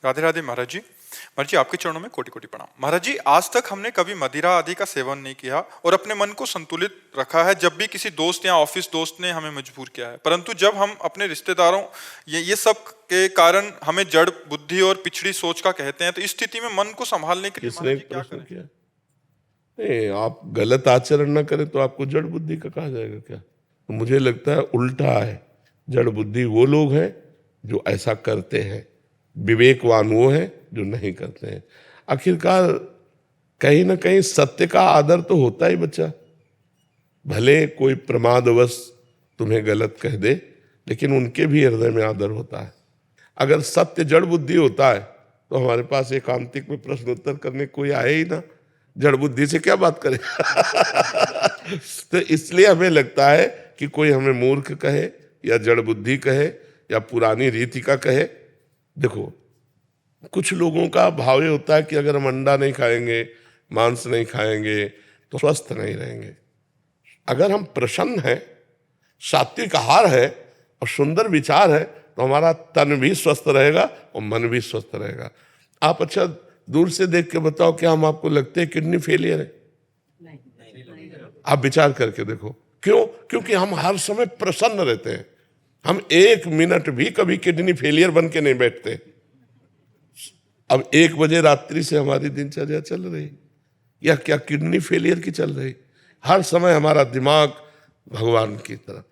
राधे राधे महाराज जी। महाराज जी आपके चरणों में कोटि कोटि प्रणाम। महाराज जी आज तक हमने कभी मदिरा आदि का सेवन नहीं किया और अपने मन को संतुलित रखा है जब भी किसी दोस्त या ऑफिस दोस्त ने हमें मजबूर किया है, परंतु जब हम अपने रिश्तेदारों ये सब के कारण हमें जड़ बुद्धि और पिछड़ी सोच का कहते हैं, तो इस स्थिति में मन को संभालने के लिए किसने महाराज जी एक क्या प्रश्न करें? किया? नहीं, आप गलत आचरण न करें तो आपको जड़ बुद्धि का कहा जाएगा क्या? तो मुझे लगता है उल्टा है। जड़ बुद्धि वो लोग हैं जो ऐसा करते हैं, विवेकवान वो हैं जो नहीं करते हैं। आखिरकार कहीं ना कहीं सत्य का आदर तो होता ही बच्चा। भले कोई प्रमादवश तुम्हें गलत कह दे, लेकिन उनके भी हृदय में आदर होता है। अगर सत्य जड़ बुद्धि होता है तो हमारे पास एकांतिक में प्रश्न उत्तर करने कोई आए ही ना, जड़ बुद्धि से क्या बात करें। तो इसलिए हमें लगता है कि कोई हमें मूर्ख कहे या जड़ बुद्धि कहे या पुरानी रीति का कहे। देखो, कुछ लोगों का भाव ये होता है कि अगर हम अंडा नहीं खाएंगे, मांस नहीं खाएंगे तो स्वस्थ नहीं रहेंगे। अगर हम प्रसन्न हैं, सात्विक आहार है और सुंदर विचार है तो हमारा तन भी स्वस्थ रहेगा और मन भी स्वस्थ रहेगा। आप अच्छा दूर से देख के बताओ, क्या हम आपको लगते हैं किडनी फेलियर है? आप विचार करके देखो। क्यों? क्योंकि हम हर समय प्रसन्न रहते हैं। हम एक मिनट भी कभी किडनी फेलियर बन के नहीं बैठते। अब 1 बजे रात्रि से हमारी दिनचर्या चल रही, या क्या किडनी फेलियर की चल रही? हर समय हमारा दिमाग भगवान की तरफ।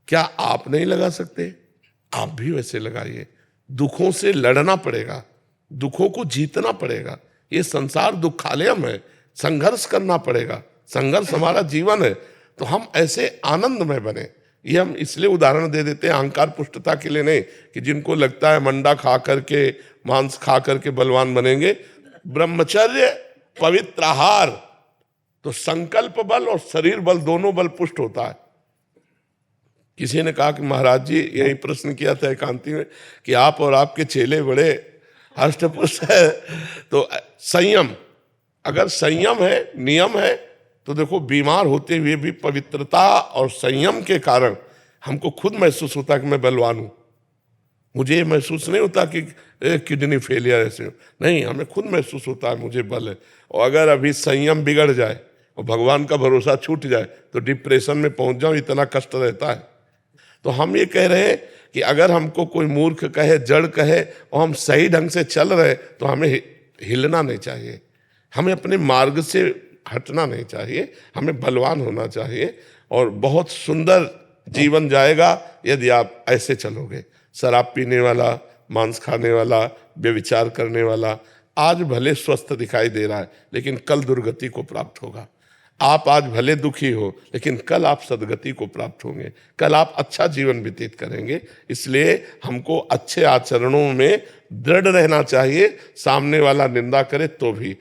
क्या आप नहीं लगा सकते? आप भी वैसे लगाइए। दुखों से लड़ना पड़ेगा, दुखों को जीतना पड़ेगा। ये संसार दुखालयम है, संघर्ष करना पड़ेगा। संघर्ष हमारा जीवन है, तो हम ऐसे आनंदमय बने। ये हम इसलिए उदाहरण दे देते हैं अहंकार पुष्टता के लिए नहीं, कि जिनको लगता है मंडा खा करके, मांस खा करके बलवान बनेंगे। ब्रह्मचर्य, पवित्र आहार, तो संकल्प बल और शरीर बल दोनों बल पुष्ट होता है। किसी ने कहा कि महाराज जी, यही प्रश्न किया था एकांती में, कि आप और आपके चेले बड़े हष्टपुष्ट है, तो संयम, अगर संयम है, नियम है, तो देखो बीमार होते हुए भी पवित्रता और संयम के कारण हमको खुद महसूस होता कि मैं बलवान हूं। मुझे ये महसूस नहीं होता कि किडनी फेलियर ऐसे, नहीं, हमें खुद महसूस होता है मुझे बल है। और अगर अभी संयम बिगड़ जाए और भगवान का भरोसा छूट जाए तो डिप्रेशन में पहुंच जाओ, इतना कष्ट रहता है। तो हम ये कह रहे हैं कि अगर हमको कोई मूर्ख कहे, जड़ कहे, और हम सही ढंग से चल रहे, तो हमें हिलना नहीं चाहिए, हमें अपने मार्ग से हटना नहीं चाहिए, हमें बलवान होना चाहिए। और बहुत सुंदर जीवन जाएगा यदि आप ऐसे चलोगे। शराब पीने वाला, मांस खाने वाला, व्यभिचार करने वाला आज भले स्वस्थ दिखाई दे रहा है, लेकिन कल दुर्गति को प्राप्त होगा। आप आज भले दुखी हो, लेकिन कल आप सदगति को प्राप्त होंगे, कल आप अच्छा जीवन व्यतीत करेंगे। इसलिए हमको अच्छे आचरणों में दृढ़ रहना चाहिए। सामने वाला निंदा करे तो भी,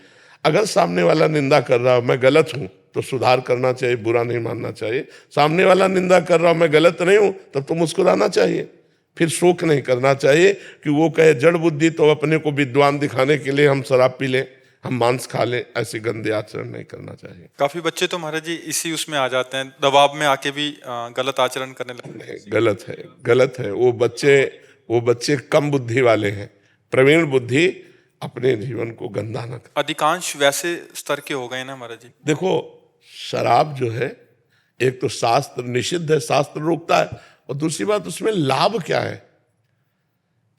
अगर सामने वाला निंदा कर रहा हो मैं गलत हूं तो सुधार करना चाहिए, बुरा नहीं मानना चाहिए। सामने वाला निंदा कर रहा हो मैं गलत नहीं हूं, तब तो मुस्कुराना चाहिए, फिर शोक नहीं करना चाहिए कि वो कहे जड़ बुद्धि, तो अपने को विद्वान दिखाने के लिए हम शराब पी लें, हम मांस खा लें। ऐसे गंदे आचरण नहीं करना चाहिए। काफी बच्चे तो महाराज जी इसी उसमें आ जाते हैं, दबाव में आके भी गलत आचरण करने लगते हैं। गलत है, गलत है। वो बच्चे कम बुद्धि वाले हैं। प्रवीण बुद्धि अपने जीवन को गंदा न कर। अधिकांश वैसे स्तर के हो गए ना महाराज जी। देखो, शराब जो है, एक तो शास्त्र निषिद्ध है, शास्त्र रोकता है, और दूसरी बात उसमें लाभ क्या है?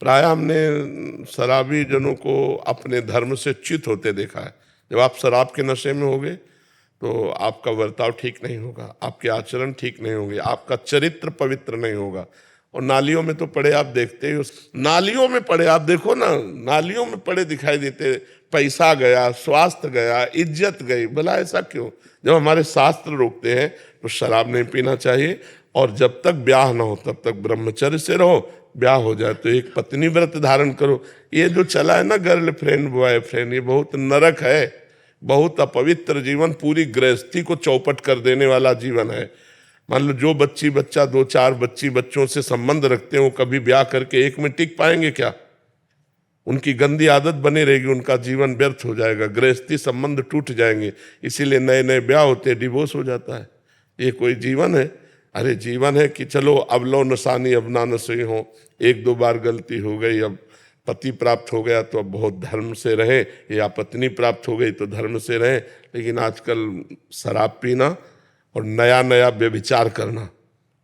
प्राय हमने शराबी जनों को अपने धर्म से च्युत होते देखा है। जब आप शराब के नशे में होगे तो आपका बर्ताव ठीक नहीं होगा, आपके आचरण ठीक नहीं होंगे, आपका चरित्र पवित्र नहीं होगा। और नालियों में तो पड़े आप देखते ही, नालियों में पड़े आप देखो ना, नालियों में पड़े दिखाई देते। पैसा गया, स्वास्थ्य गया, इज्जत गई। भला ऐसा क्यों? जब हमारे शास्त्र रोकते हैं तो शराब नहीं पीना चाहिए, और जब तक ब्याह ना हो तब तक ब्रह्मचर्य से रहो। ब्याह हो जाए तो एक पत्नी व्रत धारण करो। ये जो चला है ना गर्लफ्रेंड बॉयफ्रेंड, ये बहुत नरक है, बहुत अपवित्र जीवन, पूरी गृहस्थी को चौपट कर देने वाला जीवन है। मान लो जो बच्चा 2-4 बच्चों से संबंध रखते हैं, वो कभी ब्याह करके एक में टिक पाएंगे क्या? उनकी गंदी आदत बनी रहेगी, उनका जीवन व्यर्थ हो जाएगा, गृहस्थी संबंध टूट जाएंगे। इसीलिए नए नए ब्याह होते हैं, डिवोर्स हो जाता है। ये कोई जीवन है? अरे जीवन है कि चलो अब लो नसानी अब ना नशे हो, 1-2 बार गलती हो गई, अब पति प्राप्त हो गया तो अब बहुत धर्म से रहे, या पत्नी प्राप्त हो गई तो धर्म से रहे। लेकिन आजकल शराब पीना और नया नया व्यभिचार करना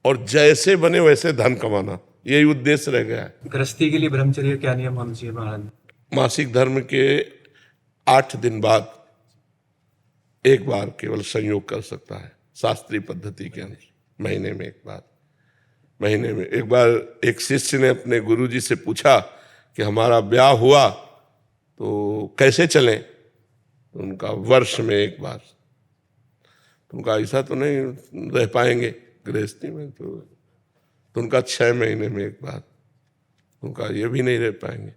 और जैसे बने वैसे धन कमाना, यही उद्देश्य रह गया है। गृहस्थी के लिए ब्रह्मचर्य क्या नियम होना चाहिए महाराज? मासिक धर्म के 8 दिन बाद एक बार केवल संयोग कर सकता है, शास्त्रीय पद्धति के अनुसार। महीने में एक बार एक शिष्य ने अपने गुरुजी से पूछा कि हमारा ब्याह हुआ तो कैसे चलें? तो उनका वर्ष में एक बार। तो उनका ऐसा तो नहीं रह पाएंगे गृहस्थी में, तो उनका 6 महीने में एक बार। उनका ये भी नहीं रह पाएंगे।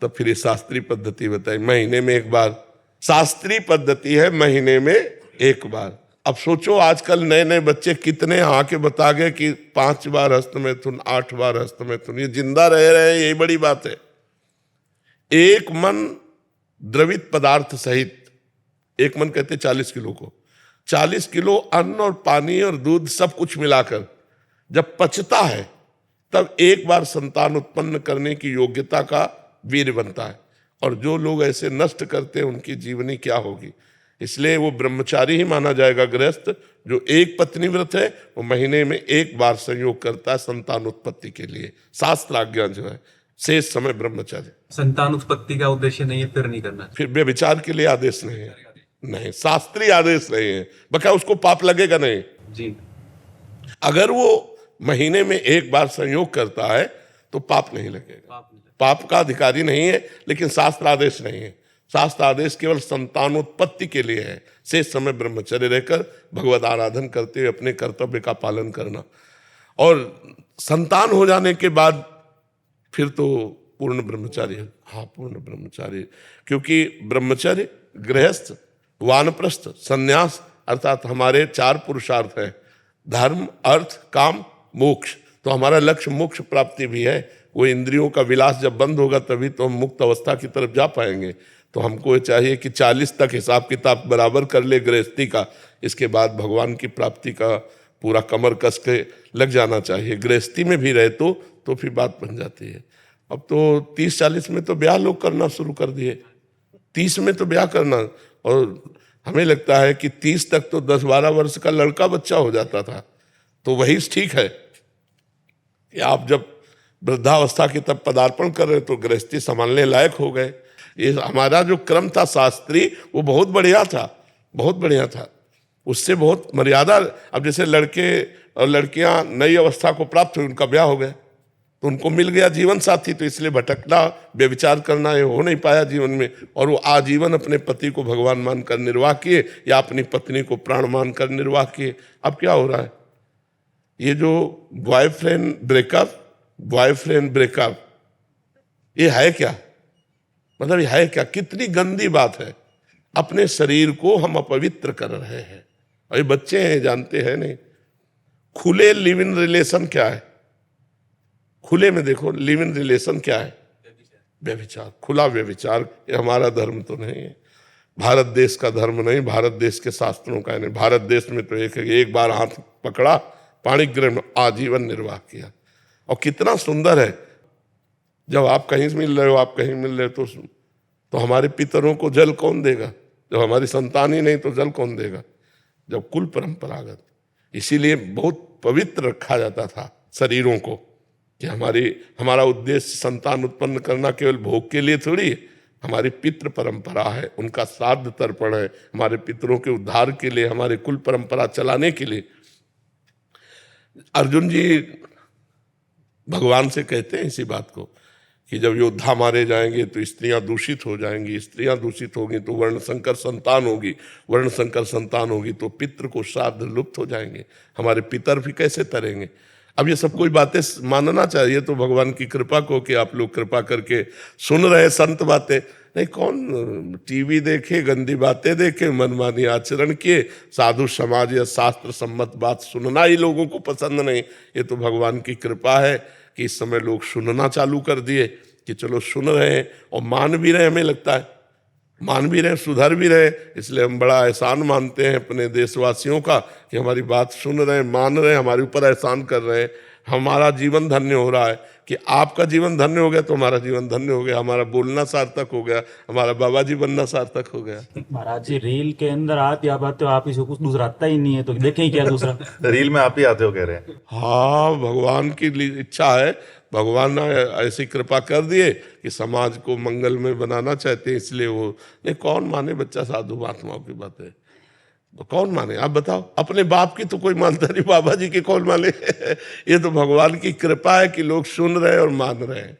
तब फिर ये शास्त्रीय पद्धति बताई, महीने में एक बार। शास्त्रीय पद्धति है महीने में एक बार। अब सोचो आजकल नए नए बच्चे कितने आके बता गए कि 5 बार हस्तमैथुन, 8 बार हस्तमैथुन, ये जिंदा रह रहे हैं, यही बड़ी बात है। एक मन द्रवित पदार्थ सहित, एक मन कहते 40 किलो को, 40 किलो अन्न और पानी और दूध सब कुछ मिलाकर जब पचता है तब एक बार संतान उत्पन्न करने की योग्यता का वीर बनता है। और जो लोग ऐसे नष्ट करते हैं उनकी जीवनी क्या होगी। इसलिए वो ब्रह्मचारी ही माना जाएगा गृहस्थ जो एक पत्नी व्रत है, वो महीने में एक बार संयोग करता है संतान उत्पत्ति के लिए। शास्त्राज्ञा जो है, शेष समय ब्रह्मचारी। संतान उत्पत्ति का उद्देश्य नहीं है, फिर नहीं करना। फिर व्यभिचार के लिए आदेश नहीं है, नहीं शास्त्रीय आदेश नहीं है, बका उसको पाप लगेगा नहीं जी। अगर वो महीने में एक बार संयोग करता है तो पाप नहीं लगेगा, पाप का अधिकारी नहीं है। लेकिन शास्त्र आदेश नहीं है, शास्त्र आदेश केवल संतानोत्पत्ति के लिए है। शेष समय ब्रह्मचर्य रहकर भगवत आराधन करते हुए अपने कर्तव्य का पालन करना। और संतान हो जाने के बाद फिर तो पूर्ण ब्रह्मचारी है। हाँ, पूर्ण ब्रह्मचारी, क्योंकि ब्रह्मचर्य, गृहस्थ, वानप्रस्थ, संन्यास अर्थात हमारे 4 पुरुषार्थ हैं, धर्म, अर्थ, काम, मोक्ष। तो हमारा लक्ष्य मोक्ष प्राप्ति भी है। वो इंद्रियों का विलास जब बंद होगा तभी तो हम मुक्त अवस्था की तरफ जा पाएंगे। तो हमको ये चाहिए कि 40 तक हिसाब किताब बराबर कर ले गृहस्थी का, इसके बाद भगवान की प्राप्ति का पूरा कमर कस के लग जाना चाहिए। गृहस्थी में भी रहे तो फिर बात बन जाती है। अब तो 30-40 में तो ब्याह लोग करना शुरू कर दिए, 30 में तो ब्याह करना। और हमें लगता है कि 30 तक तो 10-12 वर्ष का लड़का बच्चा हो जाता था। तो वही ठीक है कि आप जब वृद्धावस्था की तब पदार्पण कर रहे तो गृहस्थी संभालने लायक हो गए। ये हमारा जो क्रम था शास्त्री, वो बहुत बढ़िया था, बहुत बढ़िया था। उससे बहुत मर्यादा। अब जैसे लड़के और लड़कियां नई अवस्था को प्राप्त हुई, उनका ब्याह हो गया तो उनको मिल गया जीवन साथी, तो इसलिए भटकना, व्यभिचार करना ये हो नहीं पाया जीवन में। और वो आजीवन अपने पति को भगवान मानकर निर्वाह किए या अपनी पत्नी को प्राण मानकर निर्वाह किए। अब क्या हो रहा है, ये जो बॉयफ्रेंड ब्रेकअप, ये है क्या? मतलब ये है क्या? कितनी गंदी बात है। अपने शरीर को हम अपवित्र कर रहे हैं। और ये बच्चे हैं, जानते हैं नहीं। खुले लिव इन रिलेशन क्या है? खुले में देखो, लिव इन रिलेशन क्या है? व्यभिचार, खुला व्यभिचार। ये हमारा धर्म तो नहीं है, भारत देश का धर्म नहीं, भारत देश के शास्त्रों का नहीं। भारत देश में तो एक बार हाथ पकड़ा, पाणिग्रह में आजीवन निर्वाह किया। और कितना सुंदर है, जब आप कहीं मिल रहे हो, आप कहीं मिल रहे हो तो हमारे पितरों को जल कौन देगा? जब हमारी संतान ही नहीं तो जल कौन देगा? जब कुल परंपरागत। इसीलिए बहुत पवित्र रखा जाता था शरीरों को कि हमारा उद्देश्य संतान उत्पन्न करना केवल भोग के लिए थोड़ी, हमारी पितृ परंपरा है, उनका श्राद्ध तर्पण है, हमारे पितरों के उद्धार के लिए, हमारे कुल परंपरा चलाने के लिए। अर्जुन जी भगवान से कहते हैं इसी बात को कि जब योद्धा मारे जाएंगे तो स्त्रियां दूषित हो जाएंगी, स्त्रियां दूषित होगी तो वर्ण संकर संतान होगी, वर्ण संकर संतान होगी तो पितृ को श्राद्ध लुप्त हो जाएंगे, हमारे पितर भी कैसे तरेंगे। अब ये सब कोई बातें मानना चाहिए तो भगवान की कृपा को कि आप लोग कृपा करके सुन रहे संत बातें। नहीं, कौन टीवी देखे, गंदी बातें देखे, मनमानी आचरण किए, साधु समाज या शास्त्र सम्मत बात सुनना ही लोगों को पसंद नहीं। ये तो भगवान की कृपा है कि इस समय लोग सुनना चालू कर दिए कि चलो सुन रहे हैं और मान भी रहे, हमें लगता है मान भी रहे, सुधर भी रहे। इसलिए हम बड़ा एहसान मानते हैं अपने देशवासियों का कि हमारी बात सुन रहे हैं, मान रहे हैं, हमारे ऊपर एहसान कर रहे हैं। हमारा जीवन धन्य हो रहा है कि आपका जीवन धन्य हो गया तो हमारा जीवन धन्य हो गया, हमारा बोलना सार्थक हो गया, हमारा बाबा जी बनना सार्थक हो गया। महाराज जी रील के अंदर आप या आते हो, आप इसे कुछ दूसरा आता ही नहीं है, तो देखें ही क्या दूसरा। रील में आप ही आते हो कह रहे हैं। हाँ, भगवान की इच्छा है, भगवान ने ऐसी कृपा कर दिए कि समाज को मंगल में बनाना चाहते हैं, इसलिए वो नहीं। कौन माने बच्चा साधु महात्माओं की बातें, तो कौन माने आप बताओ? अपने बाप की तो कोई मानता नहीं, बाबा जी की कौन माने? ये तो भगवान की कृपा है कि लोग सुन रहे हैं और मान रहे हैं।